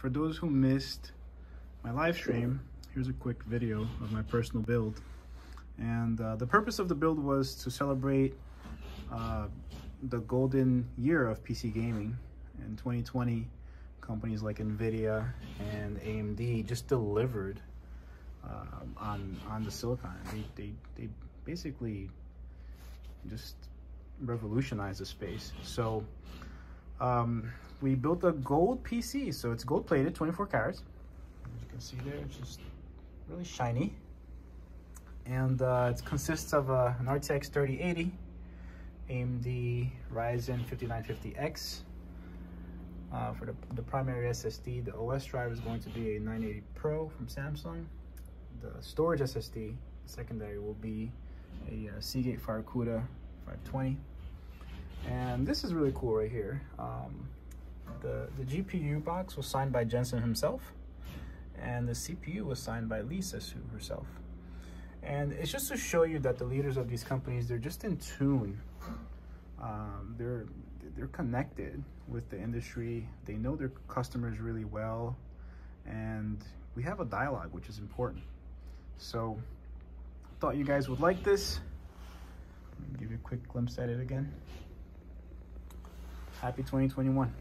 for those who missed my live stream, here's a quick video of my personal build. And the purpose of the build was to celebrate the golden year of PC gaming. In 2020, companies like NVIDIA and AMD just delivered on the silicon. They basically just revolutionized the space. So we built a gold PC. So it's gold plated, 24 carats. As you can see there, it's just really shiny. And it consists of an RTX 3080, AMD Ryzen 5950X. For the primary SSD, the OS drive is going to be a 980 Pro from Samsung. The storage SSD, the secondary, will be a Seagate Firecuda 520. And this is really cool right here. The GPU box was signed by Jensen himself, and the CPU was signed by Lisa Su herself. And it's just to show you that the leaders of these companies, they're just in tune. They're connected with the industry. They know their customers really well, and we have a dialogue, which is important. So I thought you guys would like this. Let me give you a quick glimpse at it again. Happy 2021.